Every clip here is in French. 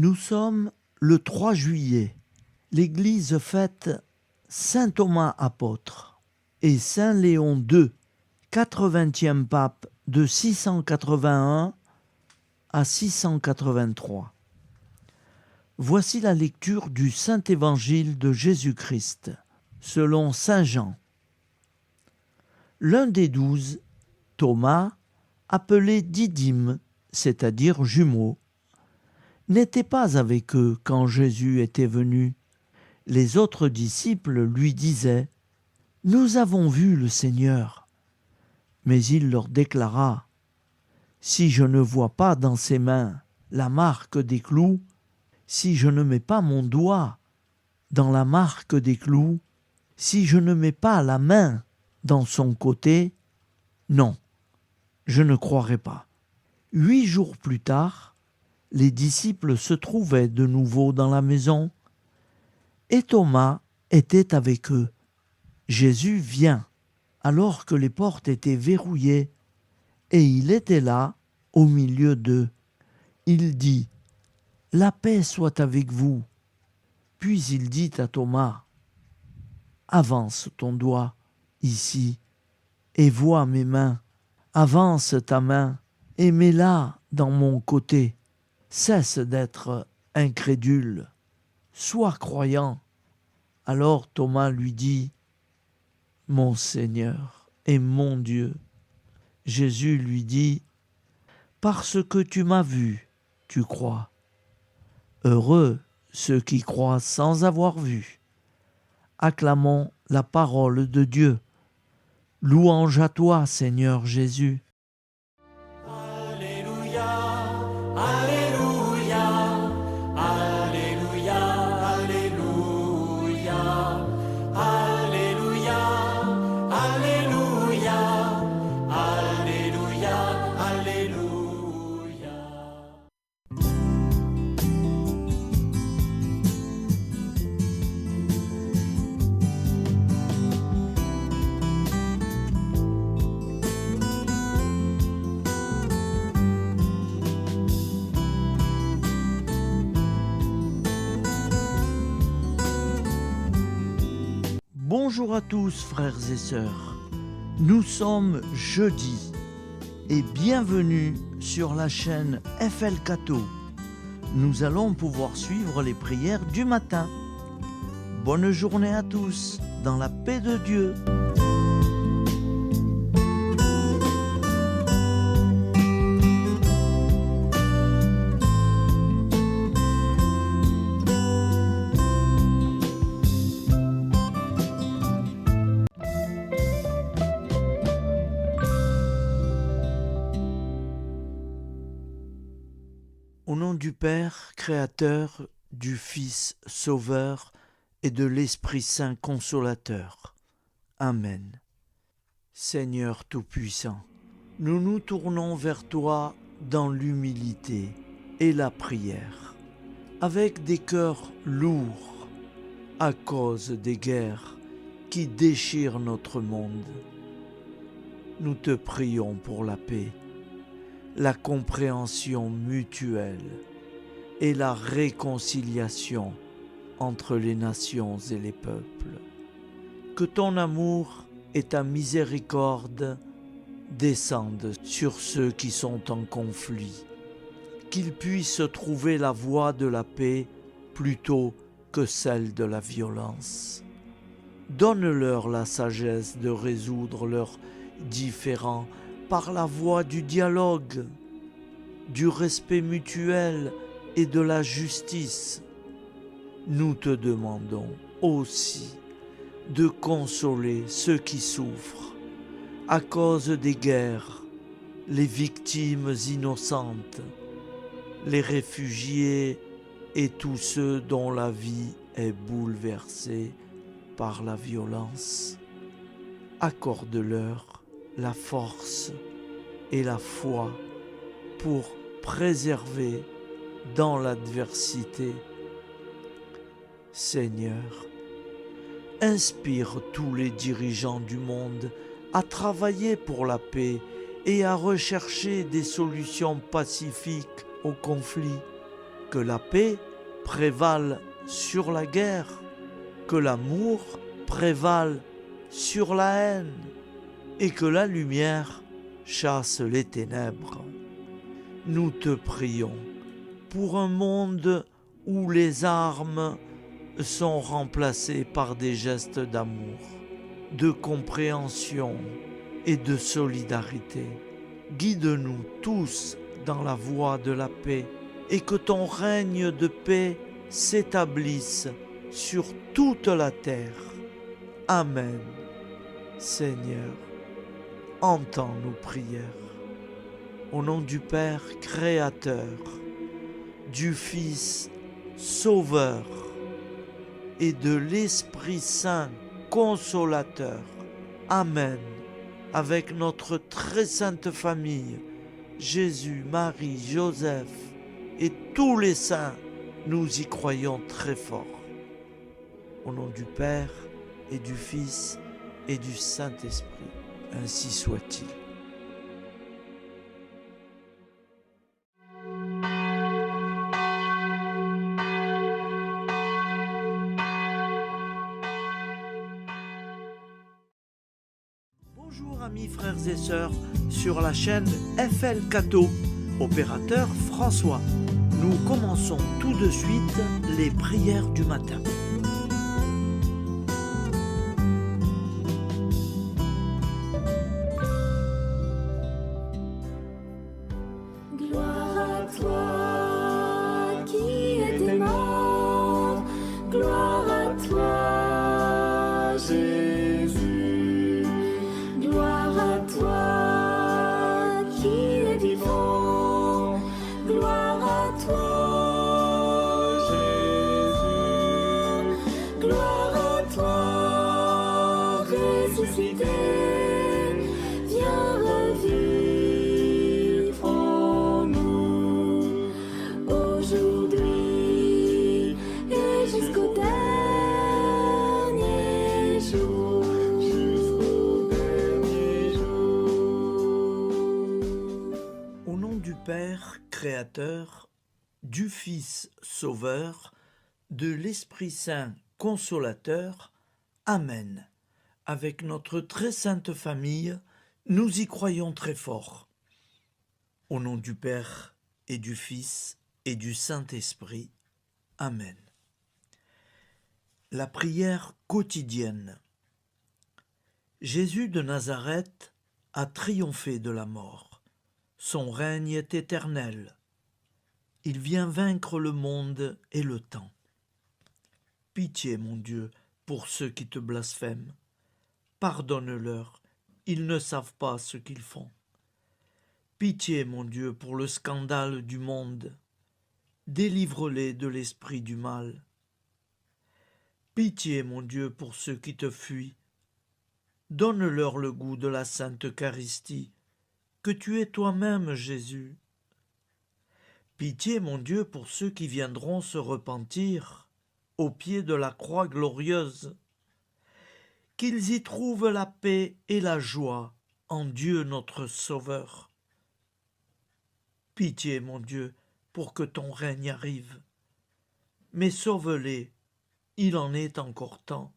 Nous sommes le 3 juillet. L'Église fête Saint Thomas apôtre et Saint Léon II, 80e pape de 681 à 683. Voici la lecture du Saint Évangile de Jésus-Christ, selon Saint Jean. L'un des 12, Thomas, appelé Didyme, c'est-à-dire jumeau, n'était pas avec eux quand Jésus était venu. Les autres disciples lui disaient « Nous avons vu le Seigneur ». Mais il leur déclara « Si je ne vois pas dans ses mains la marque des clous, si je ne mets pas mon doigt dans la marque des clous, si je ne mets pas la main dans son côté, non, je ne croirai pas. » 8 jours plus tard, les disciples se trouvaient de nouveau dans la maison et Thomas était avec eux. Jésus vient alors que les portes étaient verrouillées et il était là au milieu d'eux. Il dit « La paix soit avec vous ». Puis il dit à Thomas « Avance ton doigt ici et vois mes mains. Avance ta main et mets-la dans mon côté. Cesse d'être incrédule, sois croyant. » Alors Thomas lui dit « Mon Seigneur et mon Dieu ». Jésus lui dit « Parce que tu m'as vu, tu crois. Heureux ceux qui croient sans avoir vu. » Acclamons la parole de Dieu. Louange à toi, Seigneur Jésus. Bonjour à tous frères et sœurs, nous sommes jeudi et bienvenue sur la chaîne FL Cato. Nous allons pouvoir suivre les prières du matin. Bonne journée à tous, dans la paix de Dieu. Au nom du Père, Créateur, du Fils, Sauveur et de l'Esprit Saint Consolateur. Amen. Seigneur Tout-Puissant, nous nous tournons vers toi dans l'humilité et la prière, avec des cœurs lourds à cause des guerres qui déchirent notre monde. Nous te prions pour la paix, la compréhension mutuelle et la réconciliation entre les nations et les peuples. Que ton amour et ta miséricorde descendent sur ceux qui sont en conflit, qu'ils puissent trouver la voie de la paix plutôt que celle de la violence. Donne-leur la sagesse de résoudre leurs différends par la voie du dialogue, du respect mutuel et de la justice. Nous te demandons aussi de consoler ceux qui souffrent à cause des guerres, les victimes innocentes, les réfugiés et tous ceux dont la vie est bouleversée par la violence. Accorde-leur la force et la foi pour préserver dans l'adversité. Seigneur, inspire tous les dirigeants du monde à travailler pour la paix et à rechercher des solutions pacifiques aux conflits. que la paix prévale sur la guerre, que l'amour prévale sur la haine et que la lumière chasse les ténèbres. Nous te prions pour un monde où les armes sont remplacées par des gestes d'amour, de compréhension et de solidarité. Guide-nous tous dans la voie de la paix et que ton règne de paix s'établisse sur toute la terre. Amen. Seigneur, entends nos prières. Au nom du Père Créateur, du Fils Sauveur et de l'Esprit Saint Consolateur. Amen. Avec notre très sainte famille, Jésus, Marie, Joseph et tous les saints, nous y croyons très fort. Au nom du Père et du Fils et du Saint-Esprit, ainsi soit-il. Bonjour amis frères et sœurs sur la chaîne FL Cato, opérateur François. Nous commençons tout de suite les prières du matin. Gloire à toi qui étais mort, gloire à toi Jésus, gloire à toi qui es vivant, gloire à toi Jésus, gloire à toi ressuscité, viens revivre en nous aujourd'hui et jusqu'au dernier jour. Au nom du Père Créateur, du Fils Sauveur, de l'Esprit Saint Consolateur. Amen. Avec notre très sainte famille, nous y croyons très fort. Au nom du Père et du Fils et du Saint-Esprit. Amen. La prière quotidienne. Jésus de Nazareth a triomphé de la mort. Son règne est éternel. Il vient vaincre le monde et le temps. Pitié, mon Dieu, pour ceux qui te blasphèment. Pardonne-leur, ils ne savent pas ce qu'ils font. Pitié, mon Dieu, pour le scandale du monde. Délivre-les de l'esprit du mal. Pitié, mon Dieu, pour ceux qui te fuient. Donne-leur le goût de la Sainte Eucharistie, que tu es toi-même, Jésus. Pitié, mon Dieu, pour ceux qui viendront se repentir au pied de la croix glorieuse, qu'ils y trouvent la paix et la joie en Dieu notre Sauveur. Pitié, mon Dieu, pour que ton règne arrive. Mais sauve-les, il en est encore temps,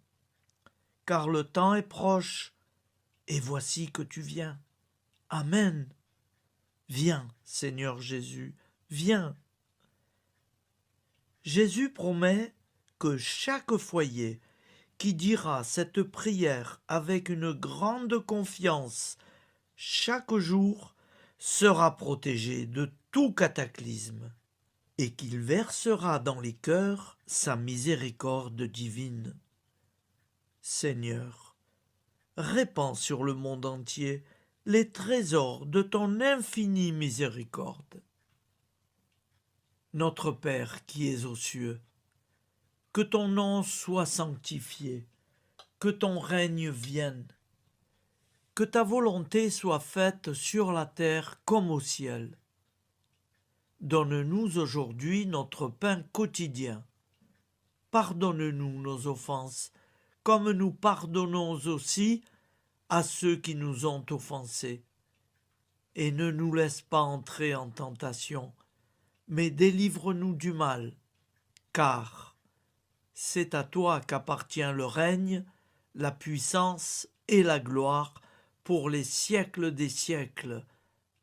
car le temps est proche, et voici que tu viens. Amen. Viens, Seigneur Jésus, viens. Jésus promet que chaque foyer qui dira cette prière avec une grande confiance chaque jour sera protégé de tout cataclysme et qu'il versera dans les cœurs sa miséricorde divine. Seigneur, répands sur le monde entier les trésors de ton infinie miséricorde. Notre Père qui es aux cieux, que ton nom soit sanctifié, que ton règne vienne, que ta volonté soit faite sur la terre comme au ciel. Donne-nous aujourd'hui notre pain quotidien. Pardonne-nous nos offenses, comme nous pardonnons aussi à ceux qui nous ont offensés. Et ne nous laisse pas entrer en tentation, mais délivre-nous du mal, car c'est à toi qu'appartient le règne, la puissance et la gloire pour les siècles des siècles.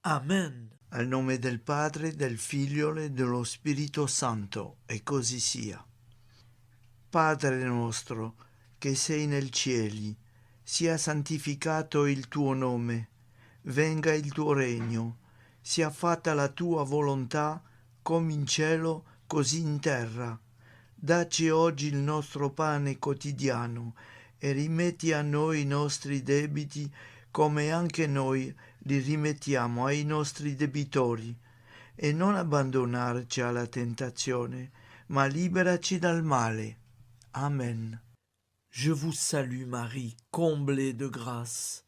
Amen. Al nome del Padre, del Figlio e dello Spirito Santo, e così sia. Padre nostro, che sei nel cieli, sia santificato il tuo nome, venga il tuo regno, sia fatta la tua volontà, come in cielo, così in terra. Dacci oggi il nostro pane quotidiano e rimetti a noi i nostri debiti, come anche noi li rimettiamo ai nostri debitori, e non abbandonarci alla tentazione, ma liberaci dal male. Amen. Je vous salue Marie, comblée de grâce.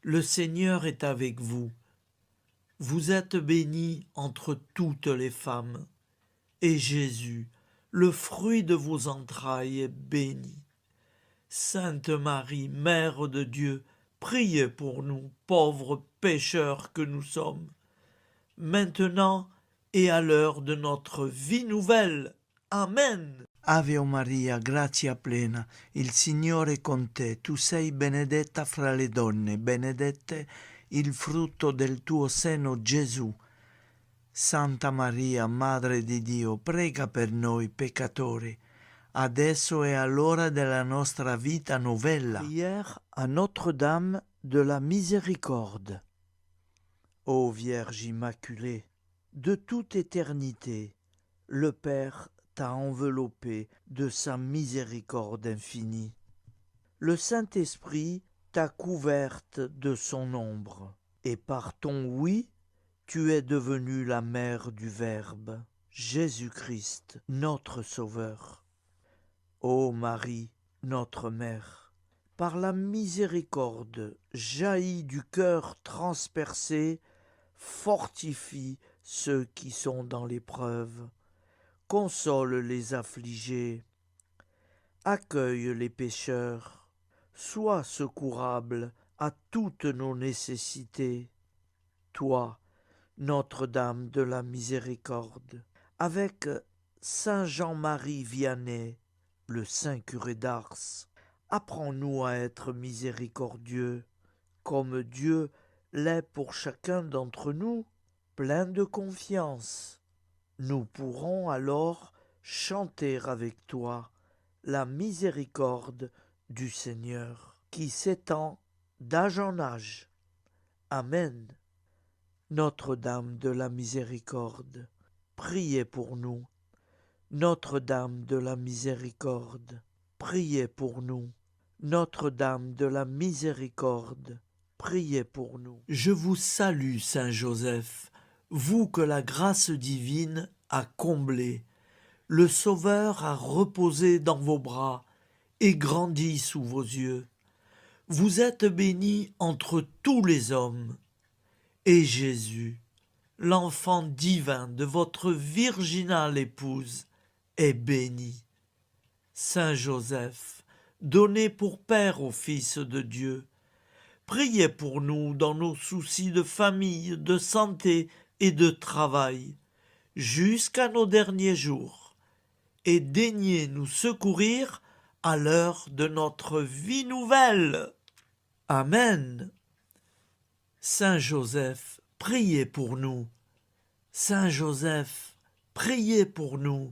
Le Seigneur est avec vous. Vous êtes bénie entre toutes les femmes, et Jésus, le fruit de vos entrailles, est béni. Sainte Marie, Mère de Dieu, priez pour nous, pauvres pécheurs que nous sommes, maintenant et à l'heure de notre vie nouvelle. Amen. Ave Maria, grazia plena, il Signore è con te, tu sei benedetta fra le donne, benedetto il frutto del tuo seno, Gesù. Santa Maria, Madre di Dio, prega per noi peccatori, adesso e all'ora della nostra vita novella. Prière à Notre-Dame de la Miséricorde. Ô Vierge Immaculée, de toute éternité, le Père t'a enveloppé de sa miséricorde infinie. Le Saint-Esprit t'a couverte de son ombre, et par ton oui, tu es devenue la mère du Verbe, Jésus-Christ, notre Sauveur. Ô Marie, notre Mère, par la miséricorde jaillie du cœur transpercé, fortifie ceux qui sont dans l'épreuve, console les affligés, accueille les pécheurs, sois secourable à toutes nos nécessités. Toi, Notre-Dame de la Miséricorde, avec Saint Jean-Marie Vianney, le saint curé d'Ars, apprends-nous à être miséricordieux, comme Dieu l'est pour chacun d'entre nous, plein de confiance. Nous pourrons alors chanter avec toi la miséricorde du Seigneur, qui s'étend d'âge en âge. Amen. Notre-Dame de la Miséricorde, priez pour nous. Notre-Dame de la Miséricorde, priez pour nous. Notre-Dame de la Miséricorde, priez pour nous. Je vous salue, Saint Joseph, vous que la grâce divine a comblé. Le Sauveur a reposé dans vos bras et grandi sous vos yeux. Vous êtes bénie entre tous les hommes. Et Jésus, l'enfant divin de votre virginale épouse, est béni. Saint Joseph, donné pour Père au Fils de Dieu, priez pour nous dans nos soucis de famille, de santé et de travail, jusqu'à nos derniers jours, et daignez nous secourir à l'heure de notre vie nouvelle. Amen. Saint Joseph, priez pour nous. Saint Joseph, priez pour nous.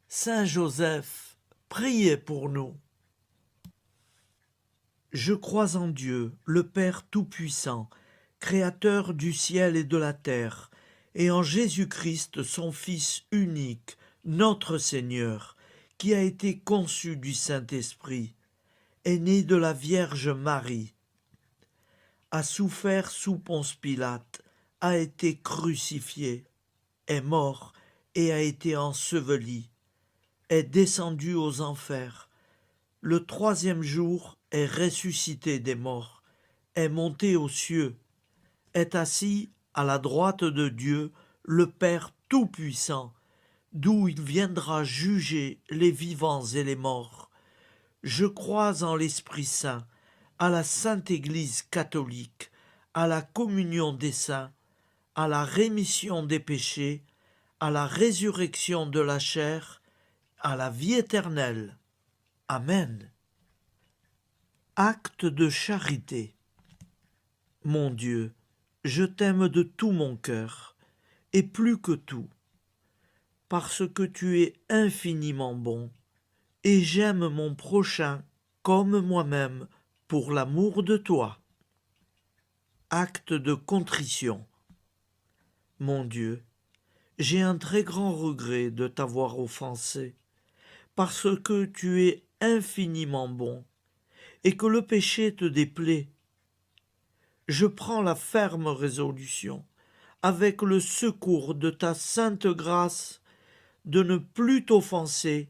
Saint Joseph, priez pour nous. Je crois en Dieu, le Père Tout-Puissant, Créateur du ciel et de la terre, et en Jésus-Christ, son Fils unique, notre Seigneur, qui a été conçu du Saint-Esprit, est né de la Vierge Marie, a souffert sous Ponce Pilate, a été crucifié, est mort et a été enseveli, est descendu aux enfers, le troisième jour est ressuscité des morts, est monté aux cieux, est assis à la droite de Dieu, le Père Tout-Puissant, d'où il viendra juger les vivants et les morts. Je crois en l'Esprit Saint, à la Sainte Église catholique, à la communion des saints, à la rémission des péchés, à la résurrection de la chair, à la vie éternelle. Amen. Acte de charité. Mon Dieu, je t'aime de tout mon cœur, et plus que tout, parce que tu es infiniment bon, et j'aime mon prochain comme moi-même pour l'amour de toi. Acte de contrition. Mon Dieu, j'ai un très grand regret de t'avoir offensé, parce que tu es infiniment bon, et que le péché te déplaît. Je prends la ferme résolution, avec le secours de ta sainte grâce, de ne plus t'offenser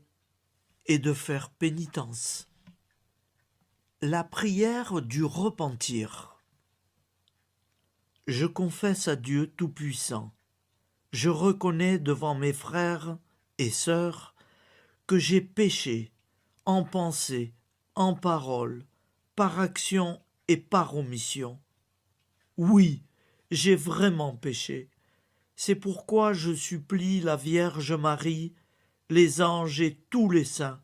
et de faire pénitence. La prière du repentir. Je confesse à Dieu Tout-Puissant. Je reconnais devant mes frères et sœurs que j'ai péché en pensée, en parole, par action et par omission. Oui, j'ai vraiment péché. C'est pourquoi je supplie la Vierge Marie, les anges et tous les saints,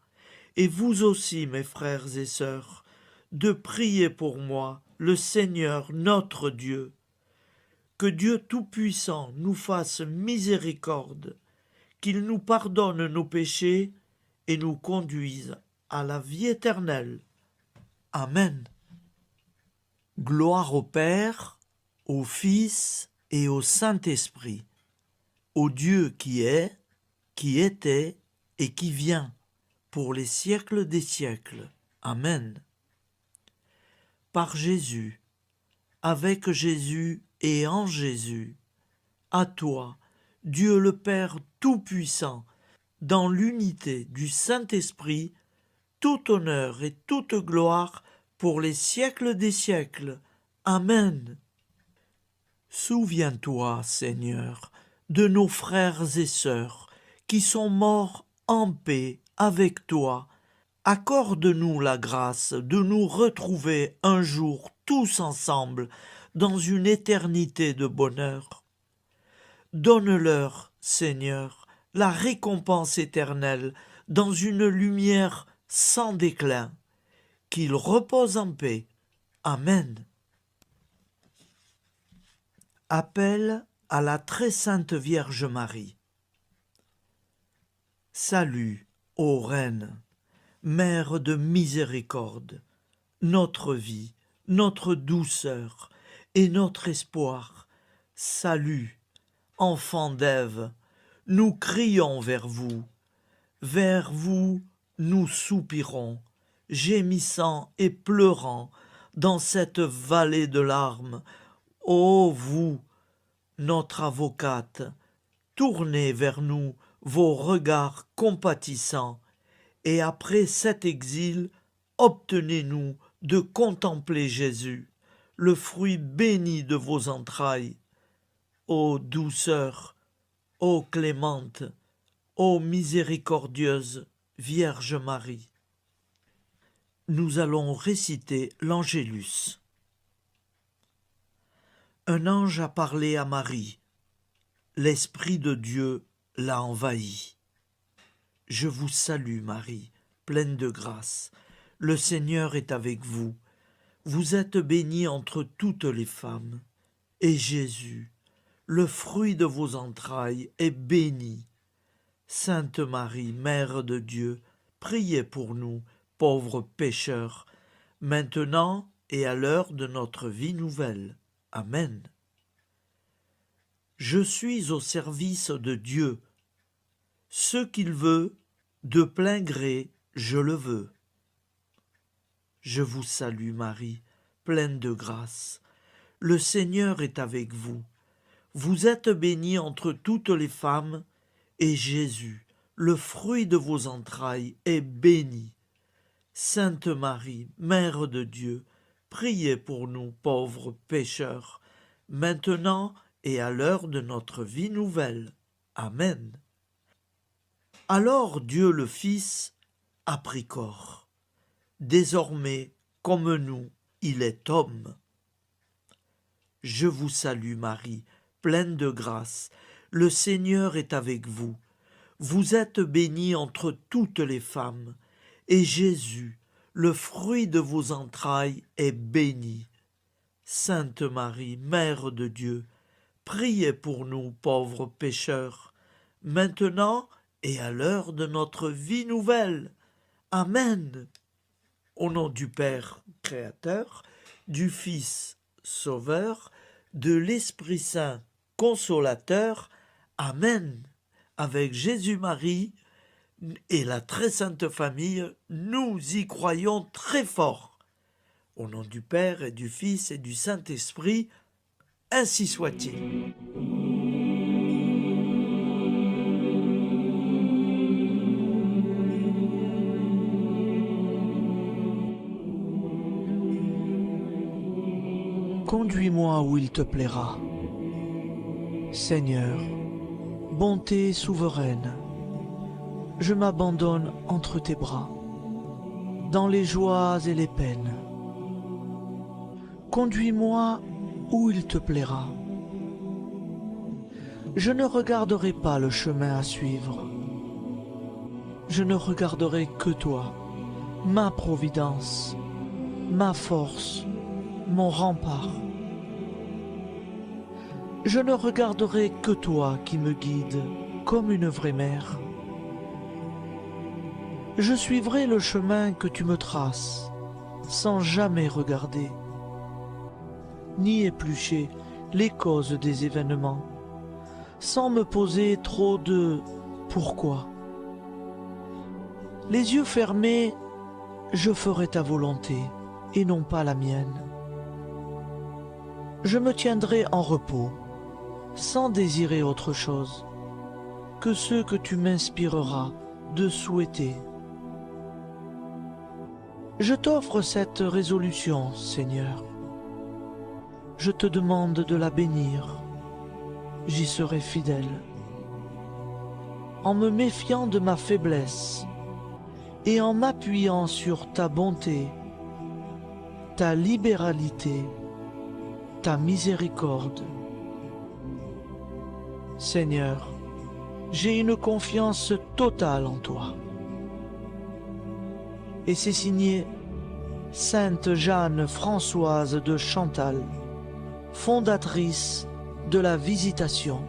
et vous aussi, mes frères et sœurs, de prier pour moi, le Seigneur notre Dieu. Que Dieu Tout-Puissant nous fasse miséricorde, qu'il nous pardonne nos péchés et nous conduise à la vie éternelle. Amen. Gloire au Père, au Fils et au Saint-Esprit, au Dieu qui est, qui était et qui vient, pour les siècles des siècles. Amen. Par Jésus, avec Jésus et en Jésus, à toi, Dieu le Père Tout-Puissant, dans l'unité du Saint-Esprit, tout honneur et toute gloire pour les siècles des siècles. Amen. Souviens-toi, Seigneur, de nos frères et sœurs qui sont morts en paix avec toi. Accorde-nous la grâce de nous retrouver un jour tous ensemble dans une éternité de bonheur. Donne-leur, Seigneur, la récompense éternelle dans une lumière sans déclin. Qu'ils reposent en paix. Amen. Appel à la très sainte Vierge Marie. Salut, ô Reine, Mère de miséricorde, notre vie, notre douceur et notre espoir. Salut, enfant d'Ève, nous crions vers vous nous soupirons, gémissant et pleurant dans cette vallée de larmes. Ô vous, notre avocate, tournez vers nous vos regards compatissants, et après cet exil, obtenez-nous de contempler Jésus, le fruit béni de vos entrailles. Ô douceur, ô clémente, ô miséricordieuse Vierge Marie. Nous allons réciter l'Angélus. Un ange a parlé à Marie. L'Esprit de Dieu l'a envahie. Je vous salue, Marie, pleine de grâce. Le Seigneur est avec vous. Vous êtes bénie entre toutes les femmes. Et Jésus, le fruit de vos entrailles, est béni. Sainte Marie, Mère de Dieu, priez pour nous, pauvres pécheurs, maintenant et à l'heure de notre vie nouvelle. Amen. Je suis au service de Dieu. Ce qu'il veut, de plein gré, je le veux. Je vous salue, Marie, pleine de grâce. Le Seigneur est avec vous. Vous êtes bénie entre toutes les femmes, et Jésus, le fruit de vos entrailles, est béni. Sainte Marie, Mère de Dieu, priez pour nous pauvres pécheurs, maintenant et à l'heure de notre vie nouvelle. Amen. Alors Dieu le Fils a pris corps. Désormais, comme nous, il est homme. Je vous salue Marie, pleine de grâce. Le Seigneur est avec vous. Vous êtes bénie entre toutes les femmes, et Jésus, le fruit de vos entrailles, est béni. Sainte Marie, Mère de Dieu, priez pour nous pauvres pécheurs, maintenant et à l'heure de notre vie nouvelle. Amen. Au nom du Père Créateur, du Fils Sauveur, de l'Esprit Saint Consolateur. Amen. Avec Jésus-Marie et la très sainte famille, nous y croyons très fort. Au nom du Père et du Fils et du Saint-Esprit, ainsi soit-il. Conduis-moi où il te plaira. Seigneur, bonté souveraine, je m'abandonne entre tes bras, dans les joies et les peines. Conduis-moi où il te plaira. Je ne regarderai pas le chemin à suivre. Je ne regarderai que toi, ma providence, ma force, mon rempart. Je ne regarderai que toi qui me guides comme une vraie mère. Je suivrai le chemin que tu me traces, sans jamais regarder, ni éplucher les causes des événements, sans me poser trop de pourquoi. Les yeux fermés, je ferai ta volonté et non pas la mienne. Je me tiendrai en repos, sans désirer autre chose que ce que tu m'inspireras de souhaiter. Je t'offre cette résolution, Seigneur. Je te demande de la bénir. J'y serai fidèle. En me méfiant de ma faiblesse et en m'appuyant sur ta bonté, ta libéralité, ta miséricorde. Seigneur, j'ai une confiance totale en toi. Et c'est signé Sainte Jeanne Françoise de Chantal, fondatrice de la Visitation.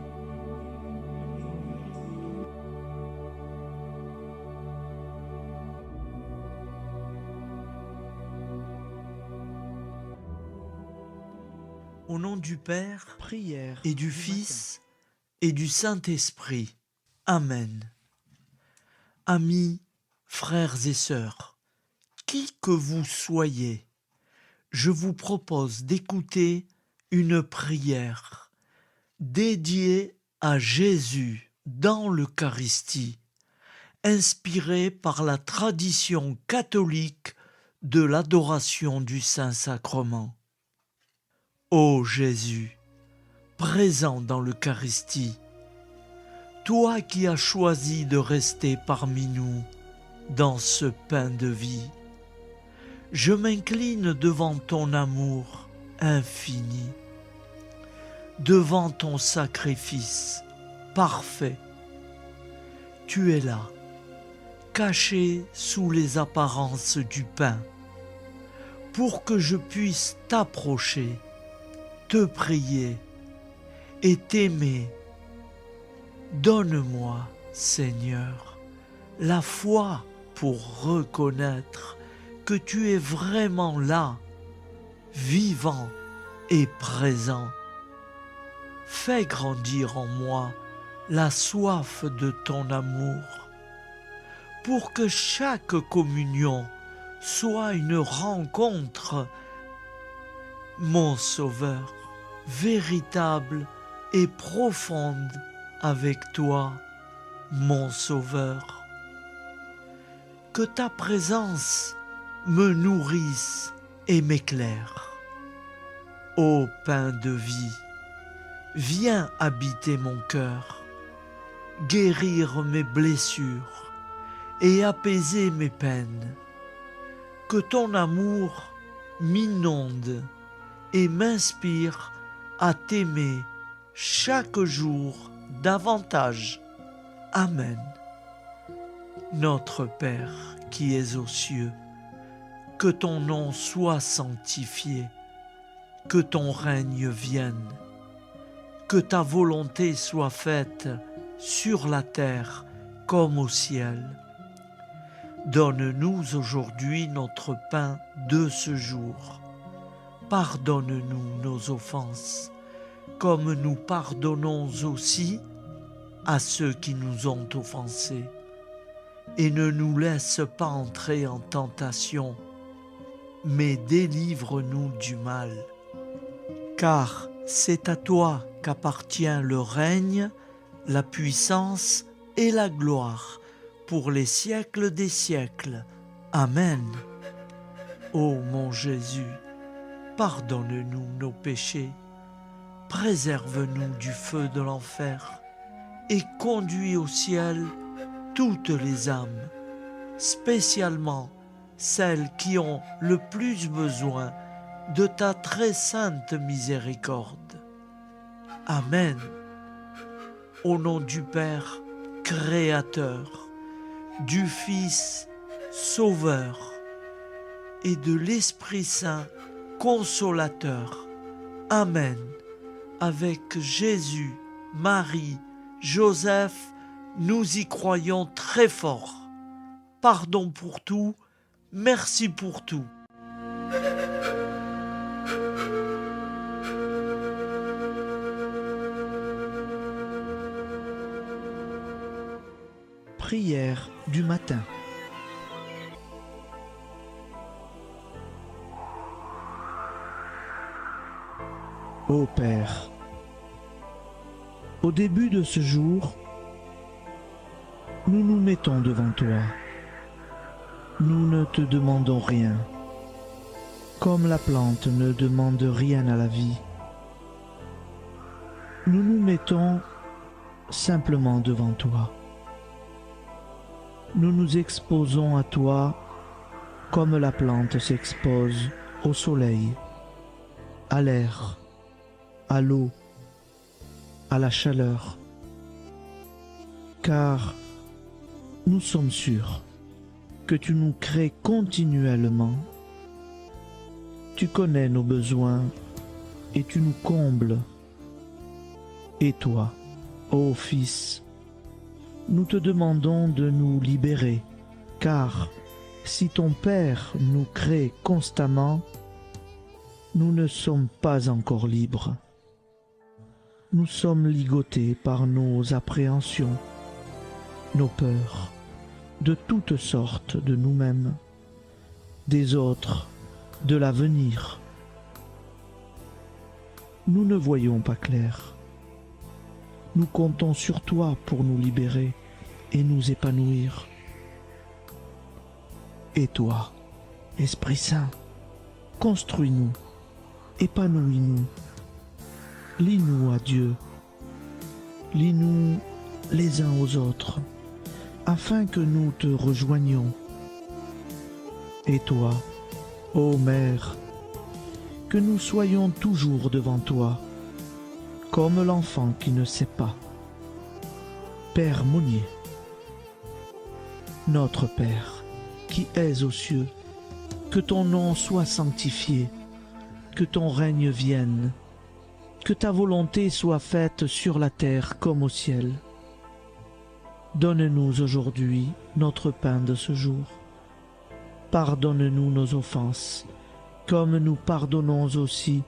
Au nom du Père, Prière et du Fils, et du Saint-Esprit. Amen. Amis, frères et sœurs, qui que vous soyez, je vous propose d'écouter une prière dédiée à Jésus dans l'Eucharistie, inspirée par la tradition catholique de l'adoration du Saint-Sacrement. Ô Jésus, présent dans l'Eucharistie, toi qui as choisi de rester parmi nous dans ce pain de vie, je m'incline devant ton amour infini, devant ton sacrifice parfait. Tu es là, caché sous les apparences du pain, pour que je puisse t'approcher, te prier et t'aimer. Donne-moi, Seigneur, la foi pour reconnaître que tu es vraiment là, vivant et présent. Fais grandir en moi la soif de ton amour, pour que chaque communion soit une rencontre, mon Sauveur, véritable et profonde avec toi, mon Sauveur. Que ta présence me nourrisse et m'éclaire. Ô pain de vie, viens habiter mon cœur, guérir mes blessures et apaiser mes peines. Que ton amour m'inonde et m'inspire à t'aimer chaque jour davantage. Amen. Notre Père qui es aux cieux, que ton nom soit sanctifié, que ton règne vienne, que ta volonté soit faite sur la terre comme au ciel. Donne-nous aujourd'hui notre pain de ce jour. Pardonne-nous nos offenses, comme nous pardonnons aussi à ceux qui nous ont offensés. Et ne nous laisse pas entrer en tentation, mais délivre-nous du mal. Car c'est à toi qu'appartient le règne, la puissance et la gloire pour les siècles des siècles. Amen. Ô mon Jésus, pardonne-nous nos péchés, préserve-nous du feu de l'enfer et conduis au ciel toutes les âmes, spécialement celles qui ont le plus besoin de ta très sainte miséricorde. Amen. Au nom du Père Créateur, du Fils Sauveur et de l'Esprit Saint Consolateur. Amen. Avec Jésus, Marie, Joseph, nous y croyons très fort. Pardon pour tout, merci pour tout. Prière du matin. Ô Père, au début de ce jour, nous nous mettons devant toi. Nous ne te demandons rien, comme la plante ne demande rien à la vie. Nous nous mettons simplement devant toi. Nous nous exposons à toi comme la plante s'expose au soleil, à l'air, à l'eau, à la chaleur. Car nous sommes sûrs que tu nous crées continuellement. Tu connais nos besoins et tu nous combles. Et toi, ô Fils, nous te demandons de nous libérer, car si ton Père nous crée constamment, nous ne sommes pas encore libres. Nous sommes ligotés par nos appréhensions, nos peurs, de toutes sortes de nous-mêmes, des autres, de l'avenir. Nous ne voyons pas clair. Nous comptons sur toi pour nous libérer et nous épanouir. Et toi, Esprit Saint, construis-nous, épanouis-nous, lie-nous à Dieu, lie-nous les uns aux autres, afin que nous te rejoignions. Et toi, ô Mère, que nous soyons toujours devant toi, comme l'enfant qui ne sait pas. Père Monnier, notre Père, qui es aux cieux, que ton nom soit sanctifié, que ton règne vienne, que ta volonté soit faite sur la terre comme au ciel. Donne-nous aujourd'hui notre pain de ce jour. Pardonne-nous nos offenses, comme nous pardonnons aussi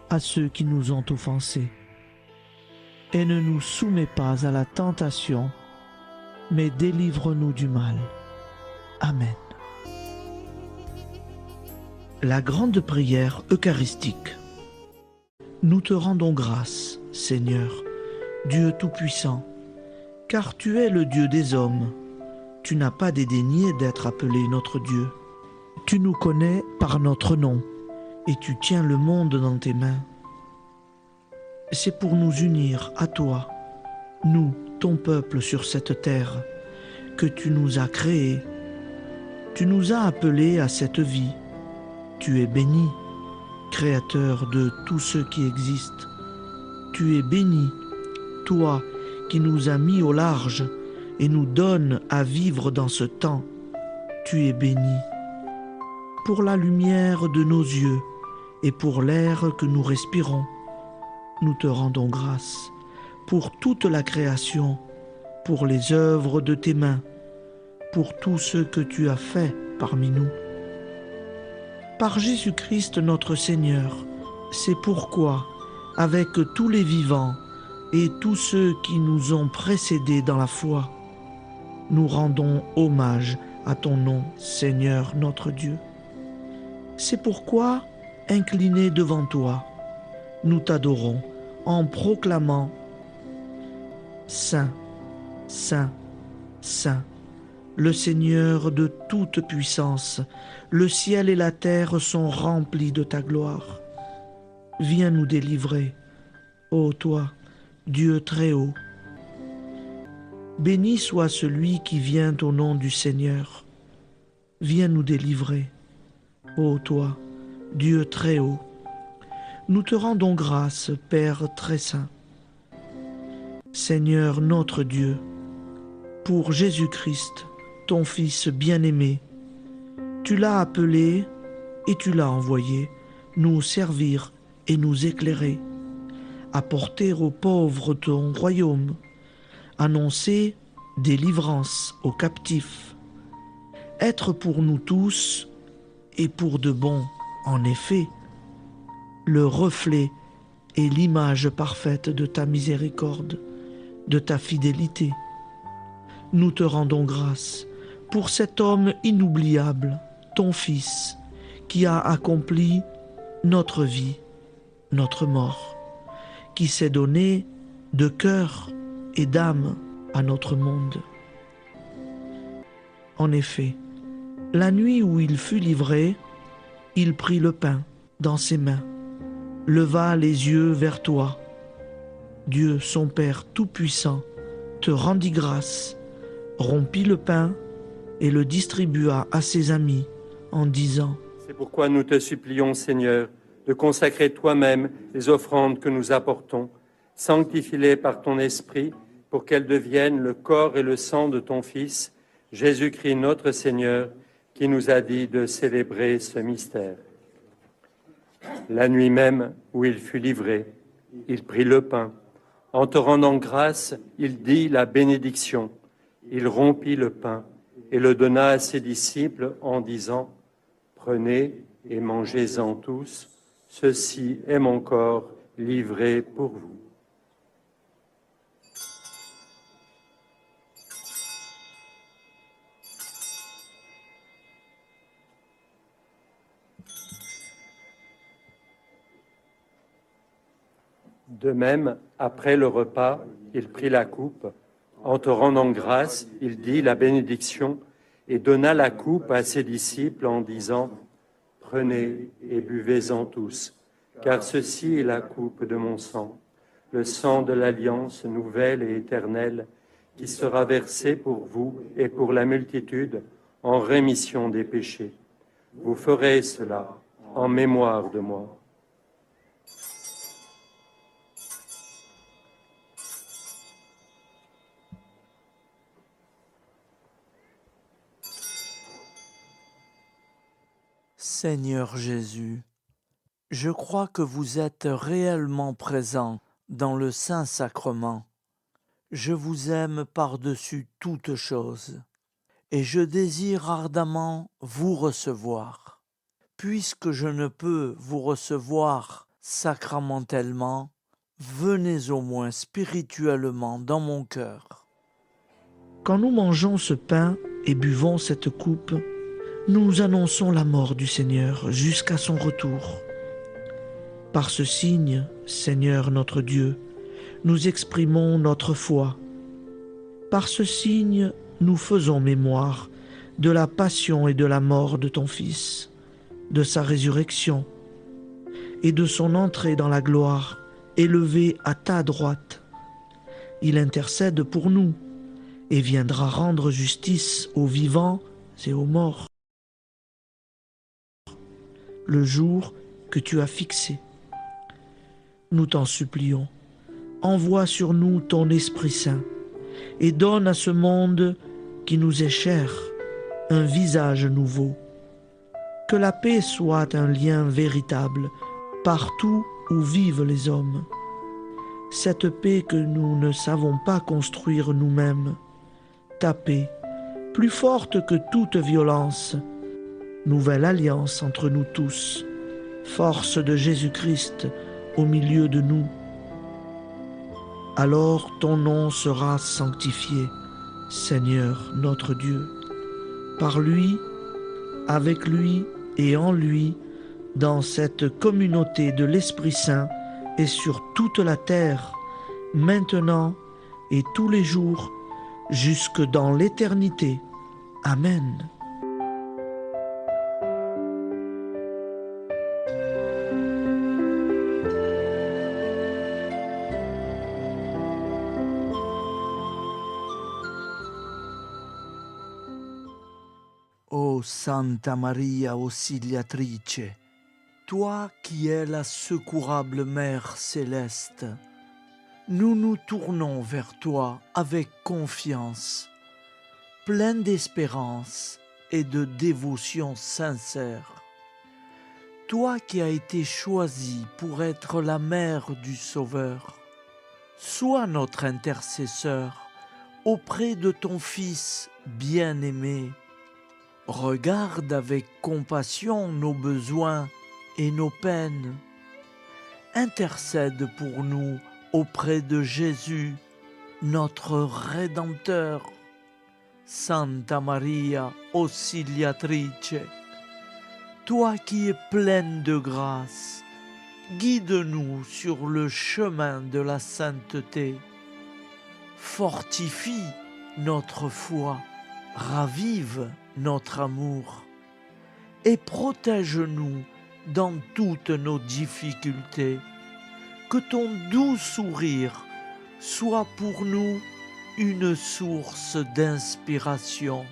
à ceux qui nous ont offensés. Et ne nous soumets pas à la tentation, mais délivre-nous du mal. Amen. La grande prière eucharistique. Nous te rendons grâce, Seigneur, Dieu Tout-Puissant, car tu es le Dieu des hommes. Tu n'as pas dédaigné d'être appelé notre Dieu. Tu nous connais par notre nom, et tu tiens le monde dans tes mains. C'est pour nous unir à toi, nous, ton peuple sur cette terre, que tu nous as créés. Tu nous as appelés à cette vie. Tu es béni, Créateur de tout ce qui existe. Tu es béni, toi qui nous a mis au large et nous donne à vivre dans ce temps, tu es béni. Pour la lumière de nos yeux et pour l'air que nous respirons, nous te rendons grâce. Pour toute la création, pour les œuvres de tes mains, pour tout ce que tu as fait parmi nous. Par Jésus-Christ notre Seigneur, c'est pourquoi, avec tous les vivants et tous ceux qui nous ont précédés dans la foi, nous rendons hommage à ton nom, Seigneur notre Dieu. C'est pourquoi, inclinés devant toi, nous t'adorons en proclamant « Saint, Saint, Saint ». Le Seigneur de toute puissance, le ciel et la terre sont remplis de ta gloire. Viens nous délivrer, ô toi, Dieu très haut. Béni soit celui qui vient au nom du Seigneur. Viens nous délivrer, ô toi, Dieu très haut. Nous te rendons grâce, Père très saint. Seigneur notre Dieu, pour Jésus-Christ, ton Fils bien-aimé, tu l'as appelé et tu l'as envoyé nous servir et nous éclairer, apporter aux pauvres ton royaume, annoncer délivrance aux captifs, être pour nous tous et pour de bon, en effet, le reflet et l'image parfaite de ta miséricorde, de ta fidélité. Nous te rendons grâce pour cet homme inoubliable, ton Fils, qui a accompli notre vie, notre mort, qui s'est donné de cœur et d'âme à notre monde. En effet, la nuit où il fut livré, il prit le pain dans ses mains, leva les yeux vers toi. Dieu, son Père Tout-Puissant, te rendit grâce, rompit le pain et le distribua à ses amis en disant : C'est pourquoi nous te supplions, Seigneur, de consacrer toi-même les offrandes que nous apportons, sanctifie-les par ton Esprit, pour qu'elles deviennent le corps et le sang de ton Fils, Jésus-Christ notre Seigneur, qui nous a dit de célébrer ce mystère. La nuit même où il fut livré, il prit le pain. En te rendant grâce, il dit la bénédiction. Il rompit le pain et le donna à ses disciples en disant : Prenez et mangez-en tous, ceci est mon corps livré pour vous. De même, après le repas, il prit la coupe. En te rendant grâce, il dit la bénédiction et donna la coupe à ses disciples en disant : Prenez et buvez-en tous, car ceci est la coupe de mon sang, le sang de l'alliance nouvelle et éternelle, qui sera versé pour vous et pour la multitude en rémission des péchés. Vous ferez cela en mémoire de moi. Seigneur Jésus, je crois que vous êtes réellement présent dans le Saint-Sacrement. Je vous aime par-dessus toute chose et je désire ardemment vous recevoir. Puisque je ne peux vous recevoir sacramentellement, venez au moins spirituellement dans mon cœur. Quand nous mangeons ce pain et buvons cette coupe, nous annonçons la mort du Seigneur jusqu'à son retour. Par ce signe, Seigneur notre Dieu, nous exprimons notre foi. Par ce signe, nous faisons mémoire de la passion et de la mort de ton Fils, de sa résurrection et de son entrée dans la gloire, élevé à ta droite. Il intercède pour nous et viendra rendre justice aux vivants et aux morts. Le jour que tu as fixé. Nous t'en supplions, envoie sur nous ton Esprit Saint et donne à ce monde qui nous est cher un visage nouveau. Que la paix soit un lien véritable partout où vivent les hommes. Cette paix que nous ne savons pas construire nous-mêmes. Ta paix, plus forte que toute violence. Nouvelle alliance entre nous tous. Force de Jésus-Christ au milieu de nous. Alors ton nom sera sanctifié, Seigneur notre Dieu. Par lui, avec lui et en lui, dans cette communauté de l'Esprit Saint et sur toute la terre, maintenant et tous les jours, jusque dans l'éternité. Amen. Ô Santa Maria Auxiliatrice, toi qui es la secourable Mère céleste, nous nous tournons vers toi avec confiance, plein d'espérance et de dévotion sincère. Toi qui as été choisie pour être la mère du Sauveur, sois notre intercesseur auprès de ton Fils bien-aimé. Regarde avec compassion nos besoins et nos peines. Intercède pour nous auprès de Jésus, notre Rédempteur. Santa Maria Auxiliatrice, toi qui es pleine de grâce, guide-nous sur le chemin de la sainteté. Fortifie notre foi, ravive notre amour et protège-nous dans toutes nos difficultés. Que ton doux sourire soit pour nous une source d'inspiration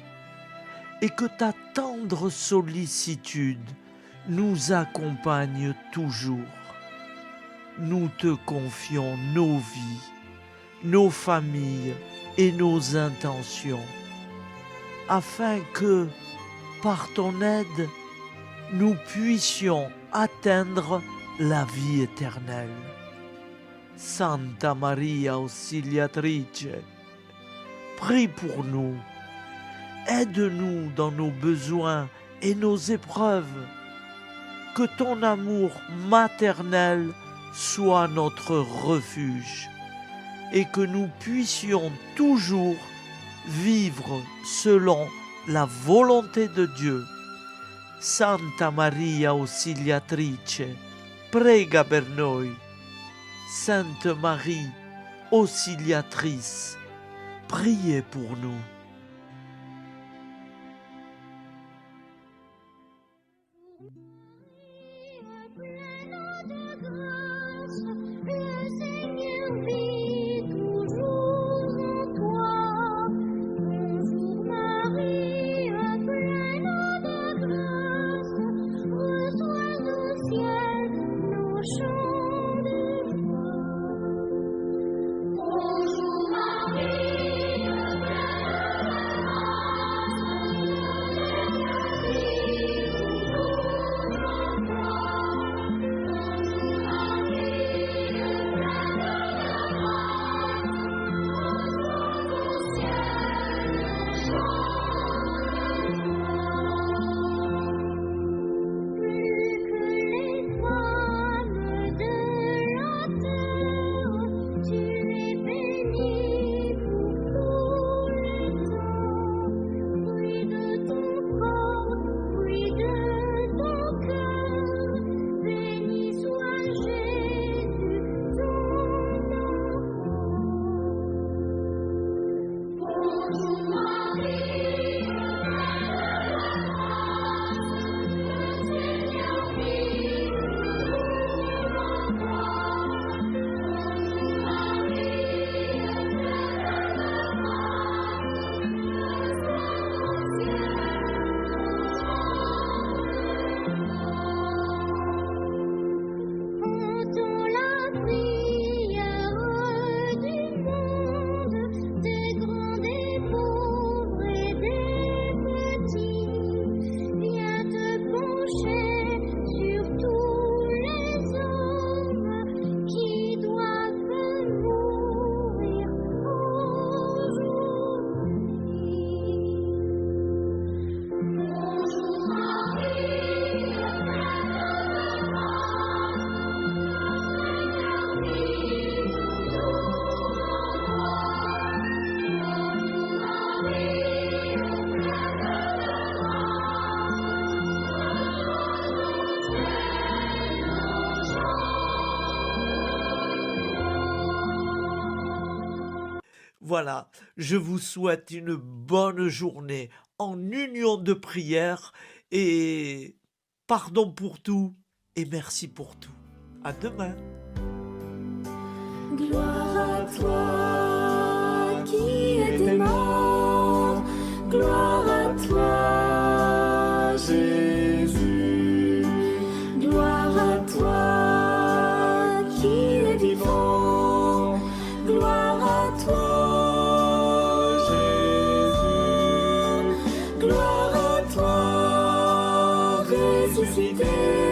et que ta tendre sollicitude nous accompagne toujours. Nous te confions nos vies, nos familles et nos intentions, afin que, par ton aide, nous puissions atteindre la vie éternelle. Santa Maria Auxiliatrice, prie pour nous, aide-nous dans nos besoins et nos épreuves, que ton amour maternel soit notre refuge et que nous puissions toujours vivre selon la volonté de Dieu. Santa Maria Auxiliatrice, prega per noi. Sainte Marie, Auxiliatrice, priez pour nous. Voilà, je vous souhaite une bonne journée en union de prière et pardon pour tout et merci pour tout. À demain. Gloire à toi qui étais mort, gloire à toi Jésus, gloire à toi qui es vivant, gloire à toi Jésus, gloire à toi ressuscité.